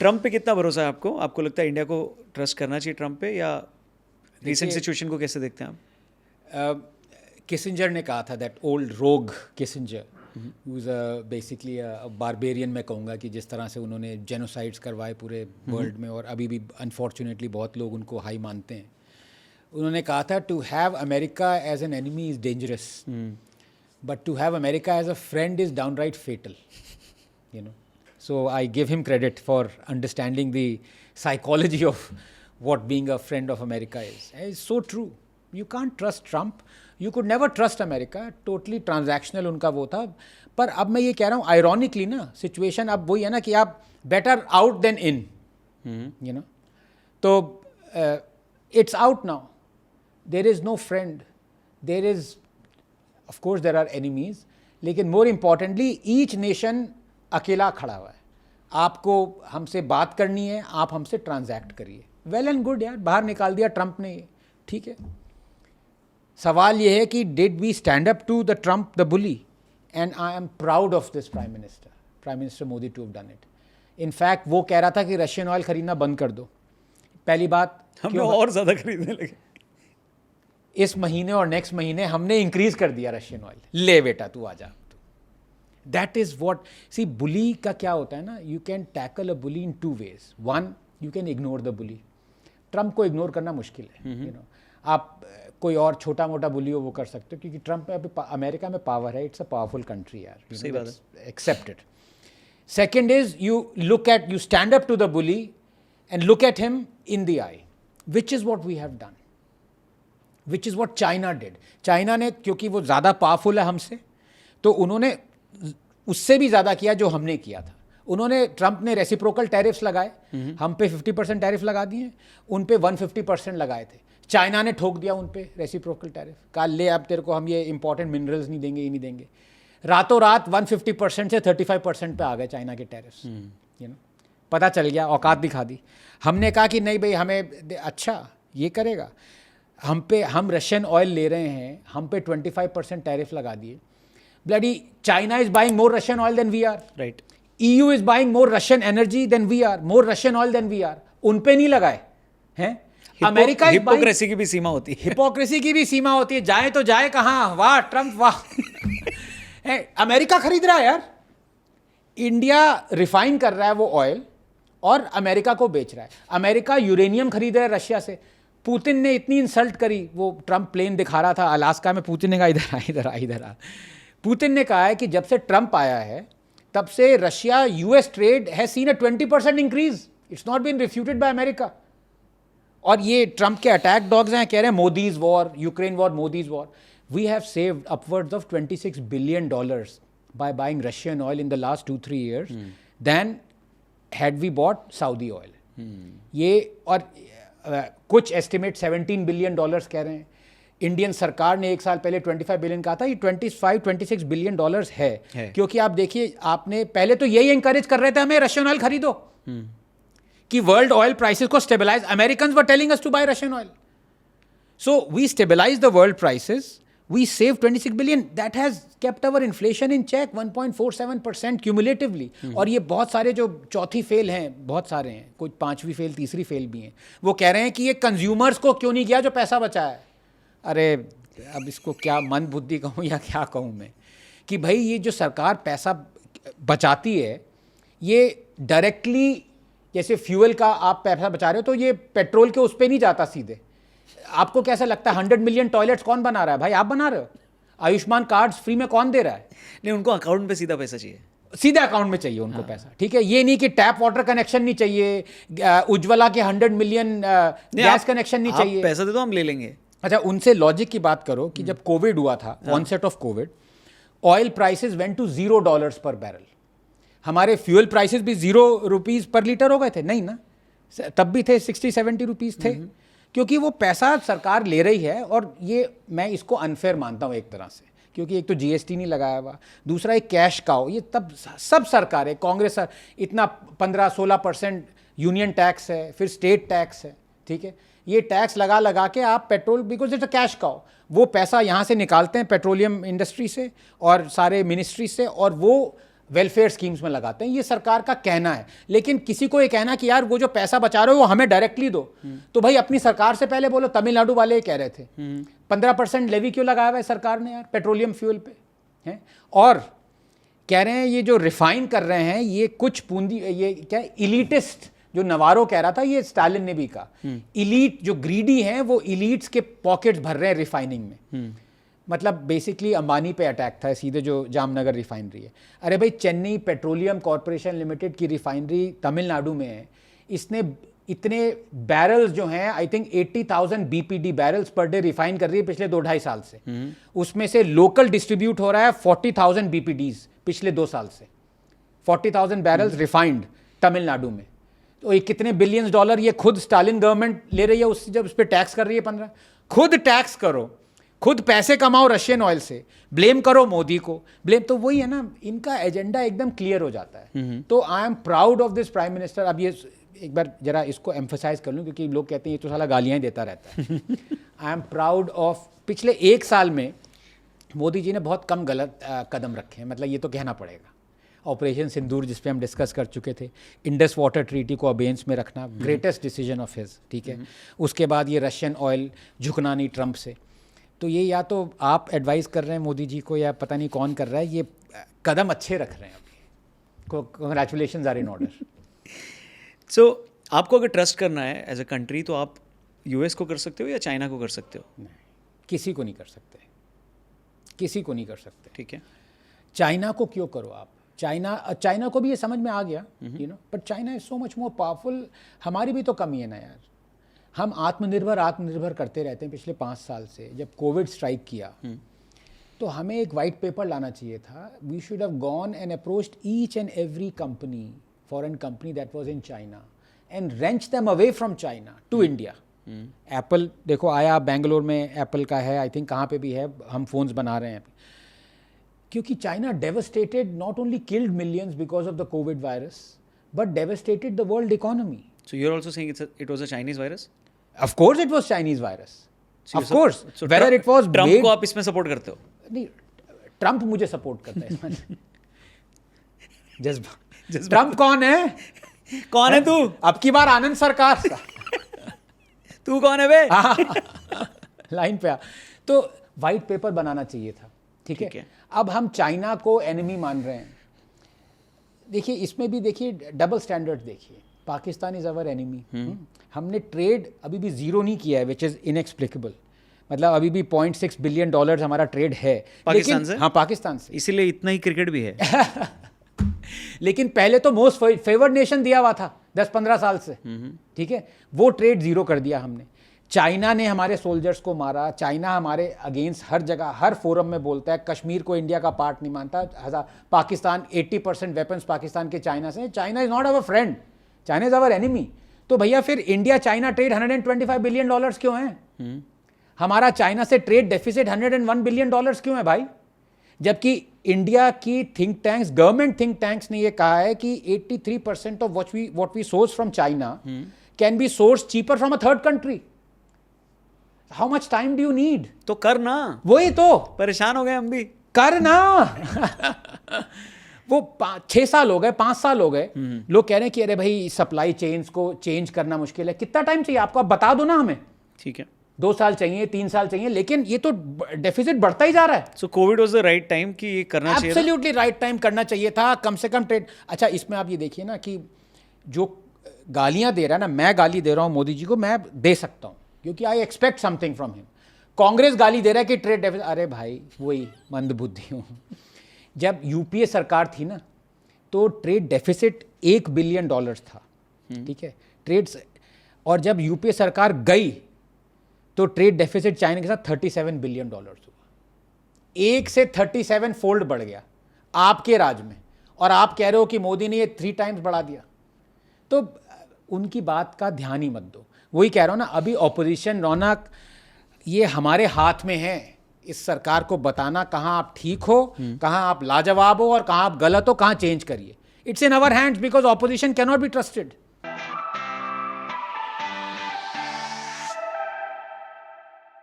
Trump पे कितना भरोसा है आपको? आपको लगता है इंडिया को ट्रस्ट करना चाहिए ट्रम्प पे, या रिसेंट सिचुएशन को कैसे देखते हैं आप? किसिंजर ने कहा था, दैट ओल्ड रोग किसिंजर, who's बेसिकली बारबेरियन मैं कहूँगा, कि जिस तरह से उन्होंने जेनोसाइड्स करवाए पूरे वर्ल्ड में, और अभी भी अनफॉर्चुनेटली बहुत लोग उनको हाई मानते हैं। उन्होंने कहा था, to have America as an enemy is dangerous, but to have America as a friend is downright fatal, you know. So I give him credit for understanding the psychology of what being a friend of America is. It's so true. You can't trust Trump. You could never trust America. Totally transactional उनका वो था. पर अब मैं ये कह रहा हूँ, ironically ना, situation अब वही है ना कि आप better out than in, you know. तो it's out now. There is no friend. There is, of course, there are enemies. लेकिन more importantly, each nation अकेला खड़ा हुआ है। आपको हमसे बात करनी है, आप हमसे ट्रांजैक्ट करिए। वेल एंड गुड यार, बाहर निकाल दिया ट्रंप ने, ये ठीक है। सवाल ये है कि did we stand up to the Trump the bully, and I am proud of this prime minister Modi to have done it. In fact वो कह रहा था कि रशियन ऑयल खरीदना बंद कर दो। पहली बात, हम और ज़्यादा खरीदने लगे इस महीने और नेक्स्ट महीने हमने इंक्रीज कर दिया रशियन ऑयल। ले बेटा तू आ जा। That is what, see, bully का क्या होता है ना, you can tackle a bully in two ways. One, you can ignore the bully. Trump को इग्नोर करना मुश्किल है, you know. आप कोई और छोटा मोटा बुली हो वो कर सकते हो, क्योंकि ट्रंप में अभी अमेरिका में पावर है, इट्स अ पावरफुल कंट्री यार, सही बात है, accepted. Second is you stand up to the bully and look at him in the eye, which is what we have done, which is what China did. China ने, क्योंकि वो ज़्यादा powerful है हमसे, तो उन्होंने उससे भी ज़्यादा किया जो हमने किया था। उन्होंने, ट्रंप ने रेसिप्रोकल टैरिफ्स लगाए, हम पे 50% टैरिफ लगा दिए, उन पे 150% लगाए थे। चाइना ने ठोक दिया उन पे रेसिप्रोकल टैरिफ, कहा ले अब तेरे को हम ये इंपॉर्टेंट मिनरल्स नहीं देंगे, ये नहीं देंगे। रातों रात 150% से 35% पे आ गए चाइना के टैरिफ्स, यू नो। पता चल गया, औकात दिखा दी। हमने कहा कि नहीं भाई, हमें अच्छा ये करेगा, हम रशियन ऑयल ले रहे हैं, हम पे 25% टैरिफ लगा दिए। Bloody China is buying more Russian oil than we are. Right. EU is buying more Russian energy than we are, more Russian oil than we are. उन पे नहीं लगाए हैं। अमेरिका हिपोक्रेसी की भी सीमा होती है। हिपोक्रेसी की भी सीमा होती है। जाए तो जाए कहाँ? वाह ट्रंप वाह। अमेरिका खरीद रहा है यार, इंडिया रिफाइन कर रहा है वो ऑयल और अमेरिका को बेच रहा है। अमेरिका यूरेनियम खरीद रहा है रशिया से। पुतिन ने इतनी इंसल्ट करी, वो ट्रंप प्लेन दिखा रहा था अलास्का में, पुतिन ने कहा इधर आ। पुतिन ने कहा है कि जब से ट्रंप आया है तब से Russia US trade has seen a 20% increase. It's not been refuted by America. और ये ट्रंप के अटैक डॉग्स हैं, कह रहे हैं Modi's war, Ukraine war, Modi's war. We have saved upwards of $26 billion by buying Russian oil in the last 2-3 years then had we bought Saudi oil. ये और कुछ एस्टिमेट $17 billion कह रहे हैं। इंडियन सरकार ने एक साल पहले 25 बिलियन कहा था, ये 25-26 बिलियन डॉलर्स है। क्योंकि आप देखिए, आपने पहले तो यही एनकरेज कर रहे थे हमें रशियन ऑयल खरीदो, कि वर्ल्ड ऑयल प्राइसेस को stabilize, Americans were telling us to buy Russian oil, so we stabilize the world prices, we save 26 billion, that has kept our inflation in check 1.47% cumulatively. और ये बहुत सारे जो चौथी fail हैं, बहुत सारे हैं, कुछ 5वीं फेल, तीसरी फेल भी हैं, वो कह रहे हैं कि ये कंज्यूमर्स को क्यों नहीं गया जो पैसा बचा है। अरे अब इसको क्या मंद बुद्धि कहूँ या क्या कहूँ मैं, कि भाई ये जो सरकार पैसा बचाती है, ये डायरेक्टली, जैसे फ्यूल का आप पैसा बचा रहे हो तो ये पेट्रोल के उस पर नहीं जाता सीधे। आपको कैसा लगता है 100 मिलियन टॉयलेट्स कौन बना रहा है? भाई आप बना रहे हो। आयुष्मान कार्ड्स फ्री में कौन दे रहा है? नहीं, उनको अकाउंट पे सीधा पैसा चाहिए, सीधे अकाउंट में चाहिए उनको पैसा, ठीक है। ये नहीं कि टैप वाटर कनेक्शन नहीं चाहिए, उज्ज्वला के 100 मिलियन गैस कनेक्शन नहीं चाहिए। पैसा दे दो, हम ले लेंगे। अच्छा, उनसे लॉजिक की बात करो कि जब कोविड हुआ था, onset of COVID, oil prices went to $0 per barrel. हमारे फ्यूल प्राइसेस भी ₹0 पर लीटर हो गए थे, नहीं ना? तब भी थे 60-70 रुपीज़ थे, क्योंकि वो पैसा सरकार ले रही है। और ये मैं इसको अनफेयर मानता हूँ एक तरह से, क्योंकि एक तो जीएसटी नहीं लगाया हुआ, दूसरा एक कैश काउ। ये तब सब सरकारें, कांग्रेस इतना 15-16% यूनियन टैक्स है, फिर स्टेट टैक्स है, ठीक है। ये टैक्स लगा लगा के आप petrol, because it's a cash cow, वो पैसा यहाँ से निकालते हैं पेट्रोलियम इंडस्ट्री से और सारे मिनिस्ट्री से, और वो वेलफेयर स्कीम्स में लगाते हैं, ये सरकार का कहना है। लेकिन किसी को ये कहना कि यार वो जो पैसा बचा रहे हो वो हमें डायरेक्टली दो, तो भाई अपनी सरकार से पहले बोलो। तमिलनाडु वाले ये कह रहे थे 15% लेवी क्यों लगाया हुआ है सरकार ने यार पेट्रोलियम फ्यूल पे है, और कह रहे हैं ये जो रिफाइन कर रहे हैं ये कुछ पूंजी, ये क्या इलीटिस्ट, जो नवारो कह रहा था, ये स्टालिन ने भी कहा, इलीट जो ग्रीडी हैं वो इलीट्स के पॉकेट्स भर रहे हैं रिफाइनिंग में। मतलब बेसिकली अंबानी पे अटैक था सीधे, जो जामनगर रिफाइनरी है। अरे भाई चेन्नई पेट्रोलियम कॉरपोरेशन लिमिटेड की रिफाइनरी तमिलनाडु में है, इसने इतने बैरल्स जो हैं, I think 80,000 BPD barrels per day refine कर रही है पिछले 2-2.5 साल से। उसमें से लोकल डिस्ट्रीब्यूट हो रहा है 40,000 बीपीडीज पिछले 2 साल से। 40,000 बैरल्स रिफाइंड तमिलनाडु में, तो ये कितने बिलियंस डॉलर ये खुद स्टालिन गवर्नमेंट ले रही है उससे, जब उस पर टैक्स कर रही है 15। खुद टैक्स करो, खुद पैसे कमाओ रशियन ऑयल से, ब्लेम करो मोदी को, ब्लेम। तो वही है ना, इनका एजेंडा एकदम क्लियर हो जाता है। तो आई am proud of this prime minister. अब ये एक बार जरा इसको एम्फसाइज कर लूँ, क्योंकि लोग कहते हैं ये तो साला गालियाँ ही देता रहता है। आई एम प्राउड ऑफ पिछले 1 साल में मोदी जी ने बहुत कम गलत कदम रखे हैं, मतलब ये तो कहना पड़ेगा। ऑपरेशन सिंदूर जिस पे हम डिस्कस कर चुके थे, इंडस वाटर ट्रीटी को अबेंस में रखना, ग्रेटेस्ट डिसीजन ऑफ हिज, ठीक है। उसके बाद ये रशियन ऑयल झुकना नहीं ट्रंप से, तो ये या तो आप एडवाइस कर रहे हैं मोदी जी को या पता नहीं कौन कर रहा है, ये कदम अच्छे रख रहे हैं अभी। Congratulations are in order. So आपको अगर ट्रस्ट करना है एज अ कंट्री तो आप यूएस को कर सकते हो या चाइना को कर सकते हो? नहीं, किसी को नहीं कर सकते, किसी को नहीं कर सकते। ठीक है, चाइना को क्यों करो आप? चाइना को भी ये समझ में आ गया, you know, but China is so much more powerful. हमारी भी तो कमी है ना यार, हम आत्मनिर्भर करते रहते हैं पिछले 5 साल से। जब कोविड स्ट्राइक किया तो हमें एक वाइट पेपर लाना चाहिए था। We should have gone and approached each and every company, foreign company that was in China, and wrench them away from China to India. Apple देखो आया, बेंगलोर में एप्पल का है, आई थिंक कहाँ पे भी है, हम फोन्स बना रहे हैं। क्योंकि China devastated, not only killed millions because of the Covid virus, but devastated the world economy. So you're also saying it was a Chinese virus? Of course it was Chinese virus. So Of course. So whether it was Trump made, को आप इसमें support करते हो? नहीं, Trump मुझे support करता है इसमें। जज्बा। ट्रंप कौन है? कौन है तू? अब की बार आनंद सरकार। तू कौन है बे? लाइन पे आ। तो वाइट पेपर बनाना चाहिए था, ठीक है। अब हम चाइना को एनिमी मान रहे हैं। देखिए इसमें भी देखिए डबल स्टैंडर्ड देखिए। Pakistan is our enemy. हमने ट्रेड अभी भी जीरो नहीं किया है, विच इज इनएक्सप्लिकेबल। मतलब अभी भी $0.6 बिलियन हमारा ट्रेड है पाकिस्तान से। हाँ, पाकिस्तान से, इसीलिए इतना ही क्रिकेट भी है। लेकिन पहले तो मोस्ट फेवर्ड नेशन दिया हुआ था 10-15 साल से, ठीक है। वो ट्रेड जीरो कर दिया हमने। चाइना ने हमारे सोल्जर्स को मारा, चाइना हमारे अगेंस्ट हर जगह हर फोरम में बोलता है, कश्मीर को इंडिया का पार्ट नहीं मानता। पाकिस्तान 80% वेपन्स पाकिस्तान के चाइना से। China is not our friend, China is our enemy. तो भैया फिर इंडिया चाइना ट्रेड $125 बिलियन क्यों है? हमारा चाइना से ट्रेड डेफिसिट $101 बिलियन क्यों है भाई? जबकि इंडिया की think tanks, government think tanks ने ये कहा है कि 83% of what we source from China can be source cheaper from a third country. How much time do you need? तो करना, वही तो परेशान हो गए हम भी। करना। वो 6 साल हो गए, 5 साल हो गए, लोग कह रहे हैं कि अरे भाई सप्लाई चेन्स को चेंज करना मुश्किल है। कितना टाइम चाहिए आपको? आप बता दो ना हमें। ठीक है, 2 साल चाहिए, 3 साल चाहिए, लेकिन ये तो डेफिसिट बढ़ता ही जा रहा है। So COVID was the right time कि ये करना चाहिए था। एब्सोल्युटली राइट टाइम करना चाहिए था, कम से कम ट्रेड। अच्छा, इसमें आप ये देखिए ना कि जो गालियां दे रहा है ना, मैं गाली दे रहा हूं मोदी जी को, मैं दे सकता हूं क्योंकि I expect something from him. Congress गाली दे रहा है कि ट्रेड डेफिसिट, अरे भाई वही मंदबुद्धि हूं। जब यूपीए सरकार थी ना तो ट्रेड डेफिसिट $1 बिलियन था, ठीक है, ट्रेड। और जब यूपीए सरकार गई तो ट्रेड डेफिसिट चाइना के साथ $37 बिलियन हुआ। 1 से 37 फोल्ड बढ़ गया आपके राज में, और आप कह रहे हो कि मोदी ने ये 3 टाइम्स बढ़ा दिया। तो उनकी बात का ध्यान ही मत दो। वही कह रहा हूं ना, अभी ऑपोजिशन रौनक ये हमारे हाथ में है, इस सरकार को बताना कहां आप ठीक हो, कहां आप लाजवाब हो और कहां आप गलत हो, कहां चेंज करिए। It's in our hands because opposition can not be trusted.